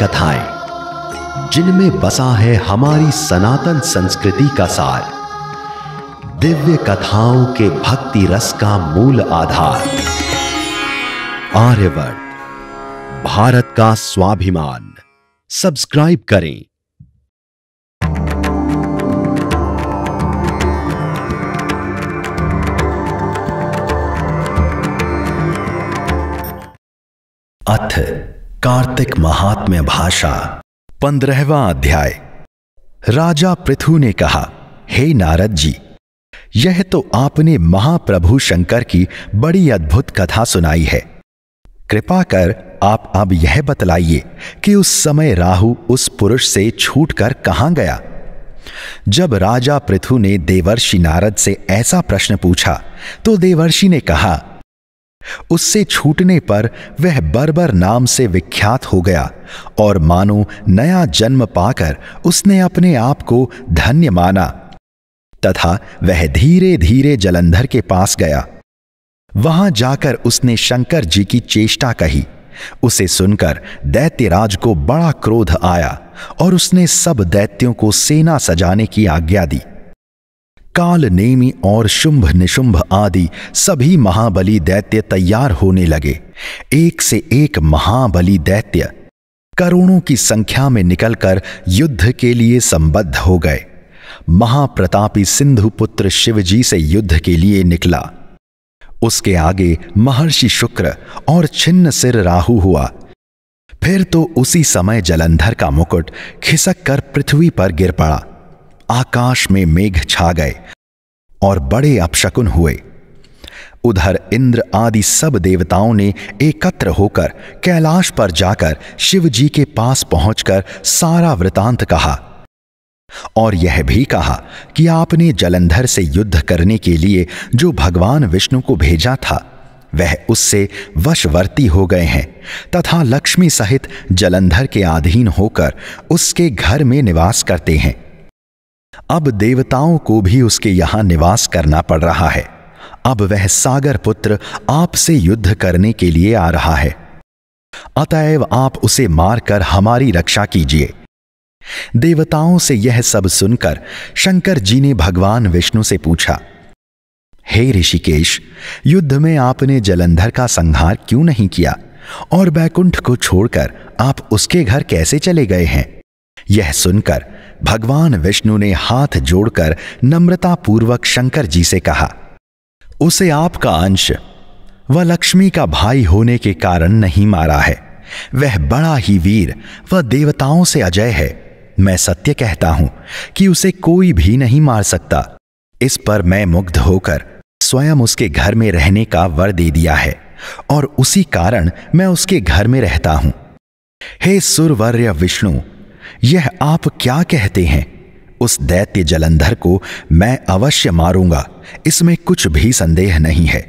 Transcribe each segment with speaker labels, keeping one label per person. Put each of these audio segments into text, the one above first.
Speaker 1: कथाएं जिनमें बसा है हमारी सनातन संस्कृति का सार, दिव्य कथाओं के भक्ति रस का मूल आधार। आर्यवर्त, भारत का स्वाभिमान। सब्सक्राइब करें। अथ कार्तिक महात्म्य भाषा 15वां अध्याय। राजा पृथु ने कहा, हे नारद जी, यह तो आपने महाप्रभु शंकर की बड़ी अद्भुत कथा सुनाई है। कृपा कर आप अब यह बतलाइए कि उस समय राहु उस पुरुष से छूटकर कहां गया। जब राजा पृथु ने देवर्षि नारद से ऐसा प्रश्न पूछा तो देवर्षि ने कहा, उससे छूटने पर वह बर्बर नाम से विख्यात हो गया और मानो नया जन्म पाकर उसने अपने आप को धन्य माना तथा वह धीरे धीरे जलंधर के पास गया। वहां जाकर उसने शंकर जी की चेष्टा कही। उसे सुनकर दैत्यराज को बड़ा क्रोध आया और उसने सब दैत्यों को सेना सजाने की आज्ञा दी। काल नेमी और शुंभ निशुंभ आदि सभी महाबली दैत्य तैयार होने लगे। एक से एक महाबली दैत्य करोड़ों की संख्या में निकलकर युद्ध के लिए संबद्ध हो गए। महाप्रतापी सिंधु पुत्र शिवजी से युद्ध के लिए निकला। उसके आगे महर्षि शुक्र और छिन्न सिर राहु हुआ। फिर तो उसी समय जलंधर का मुकुट खिसक कर पृथ्वी पर गिर पड़ा। आकाश में मेघ छा गए और बड़े अपशकुन हुए। उधर इंद्र आदि सब देवताओं ने एकत्र होकर कैलाश पर जाकर शिव जी के पास पहुंचकर सारा वृतांत कहा और यह भी कहा कि आपने जलंधर से युद्ध करने के लिए जो भगवान विष्णु को भेजा था वह उससे वशवर्ती हो गए हैं तथा लक्ष्मी सहित जलंधर के अधीन होकर उसके घर में निवास करते हैं। अब देवताओं को भी उसके यहां निवास करना पड़ रहा है। अब वह सागर पुत्र आपसे युद्ध करने के लिए आ रहा है, अतएव आप उसे मारकर हमारी रक्षा कीजिए। देवताओं से यह सब सुनकर शंकर जी ने भगवान विष्णु से पूछा, हे ऋषिकेश, युद्ध में आपने जलंधर का संहार क्यों नहीं किया और बैकुंठ को छोड़कर आप उसके घर कैसे चले गए हैं? यह सुनकर भगवान विष्णु ने हाथ जोड़कर नम्रतापूर्वक शंकर जी से कहा, उसे आपका अंश व लक्ष्मी का भाई होने के कारण नहीं मारा है। वह बड़ा ही वीर व देवताओं से अजय है। मैं सत्य कहता हूं कि उसे कोई भी नहीं मार सकता। इस पर मैं मुग्ध होकर स्वयं उसके घर में रहने का वर दे दिया है और उसी कारण मैं उसके घर में रहता हूं। हे सुरवर्य विष्णु, यह आप क्या कहते हैं? उस दैत्य जलंधर को मैं अवश्य मारूंगा, इसमें कुछ भी संदेह नहीं है।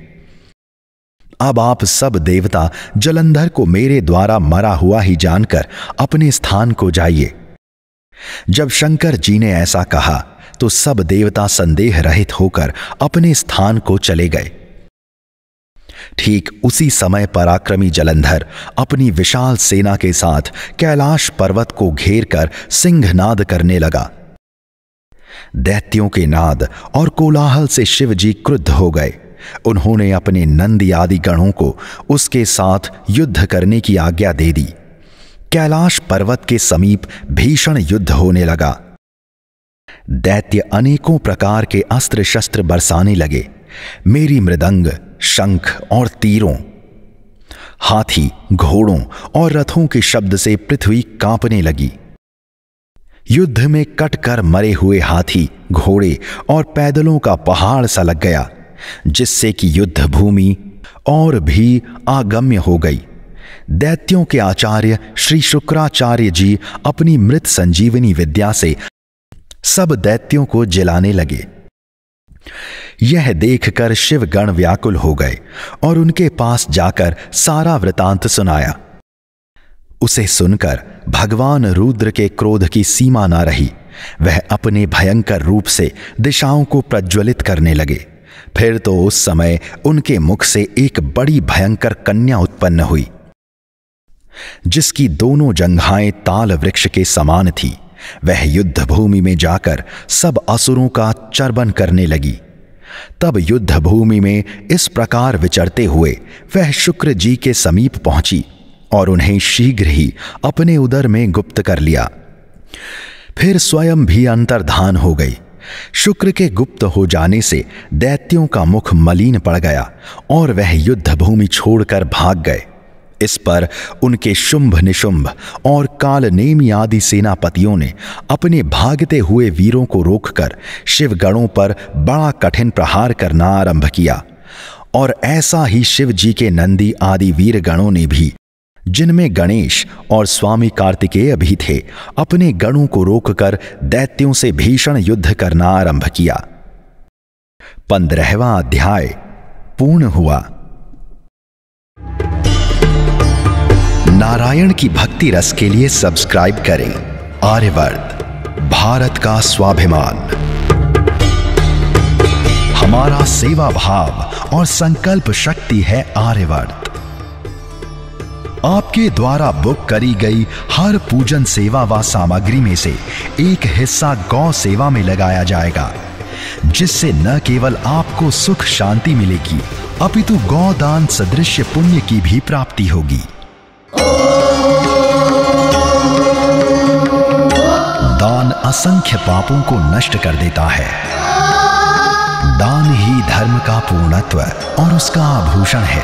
Speaker 1: अब आप सब देवता जलंधर को मेरे द्वारा मरा हुआ ही जानकर अपने स्थान को जाइए। जब शंकर जी ने ऐसा कहा तो सब देवता संदेह रहित होकर अपने स्थान को चले गए। ठीक उसी समय पराक्रमी जलंधर अपनी विशाल सेना के साथ कैलाश पर्वत को घेरकर सिंहनाद करने लगा। दैत्यों के नाद और कोलाहल से शिव जी क्रुद्ध हो गए। उन्होंने अपने नंदी आदि गणों को उसके साथ युद्ध करने की आज्ञा दे दी। कैलाश पर्वत के समीप भीषण युद्ध होने लगा। दैत्य अनेकों प्रकार के अस्त्र शस्त्र बरसाने लगे। मेरी मृदंग, शंख और तीरों, हाथी, घोड़ों और रथों के शब्द से पृथ्वी कांपने लगी। युद्ध में कटकर मरे हुए हाथी, घोड़े और पैदलों का पहाड़ सा लग गया, जिससे कि युद्ध भूमि और भी आगम्य हो गई। दैत्यों के आचार्य श्री शुक्राचार्य जी अपनी मृत संजीवनी विद्या से सब दैत्यों को जलाने लगे। यह देखकर शिवगण व्याकुल हो गए और उनके पास जाकर सारा वृतांत सुनाया। उसे सुनकर भगवान रुद्र के क्रोध की सीमा ना रही। वह अपने भयंकर रूप से दिशाओं को प्रज्वलित करने लगे। फिर तो उस समय उनके मुख से एक बड़ी भयंकर कन्या उत्पन्न हुई। जिसकी दोनों जंघाएं ताल वृक्ष के समान थी, वह युद्ध भूमि में जाकर सब असुरों का चर्बन करने लगी। तब युद्ध भूमि में इस प्रकार विचरते हुए वह शुक्र जी के समीप पहुंची और उन्हें शीघ्र ही अपने उदर में गुप्त कर लिया। फिर स्वयं भी अंतर्धान हो गई। शुक्र के गुप्त हो जाने से दैत्यों का मुख मलिन पड़ गया और वह युद्ध भूमि छोड़कर भाग गए। इस पर उनके शुंभ निशुंभ और कालनेमी आदि सेनापतियों ने अपने भागते हुए वीरों को रोककर शिवगणों पर बड़ा कठिन प्रहार करना आरंभ किया। और ऐसा ही शिव जी के नंदी आदि वीर गणों ने भी, जिनमें गणेश और स्वामी कार्तिकेय भी थे, अपने गणों को रोककर दैत्यों से भीषण युद्ध करना आरंभ किया। 15वां अध्याय पूर्ण हुआ। नारायण की भक्ति रस के लिए सब्सक्राइब करें। आर्यवर्त, भारत का स्वाभिमान। हमारा सेवा भाव और संकल्प शक्ति है आर्यवर्त। आपके द्वारा बुक करी गई हर पूजन सेवा व सामग्री में से एक हिस्सा गौ सेवा में लगाया जाएगा, जिससे न केवल आपको सुख शांति मिलेगी, अपितु गौदान सदृश पुण्य की भी प्राप्ति होगी। दान असंख्य पापों को नष्ट कर देता है। दान ही धर्म का पूर्णत्व और उसका आभूषण है।